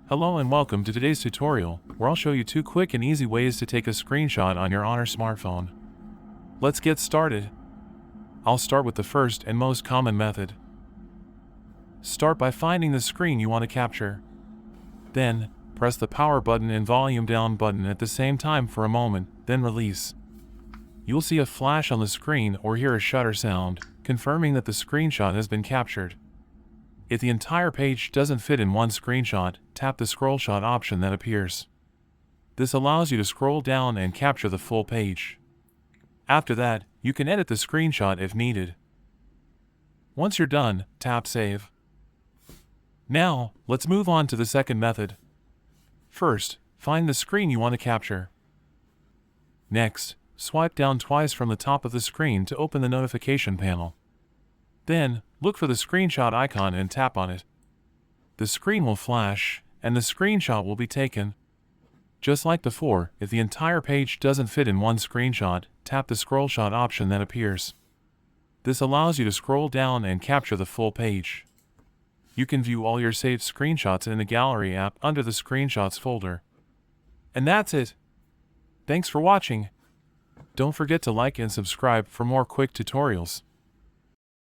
Hello and welcome to today's tutorial, where I'll show you 2 quick and easy ways to take a screenshot on your Honor smartphone. Let's get started. I'll start with the first and most common method. Start by finding the screen you want to capture. Then, press the power button and volume down button at the same time for a moment, then release. You'll see a flash on the screen or hear a shutter sound, confirming that the screenshot has been captured. If the entire page doesn't fit in one screenshot, tap the scroll shot option that appears. This allows you to scroll down and capture the full page. After that, you can edit the screenshot if needed. Once you're done, tap Save. Now, let's move on to the second method. First, find the screen you want to capture. Next, swipe down twice from the top of the screen to open the notification panel. Then, look for the screenshot icon and tap on it. The screen will flash, and the screenshot will be taken. Just like before, if the entire page doesn't fit in one screenshot, tap the scroll shot option that appears. This allows you to scroll down and capture the full page. You can view all your saved screenshots in the Gallery app under the Screenshots folder. And that's it. Thanks for watching. Don't forget to like and subscribe for more quick tutorials.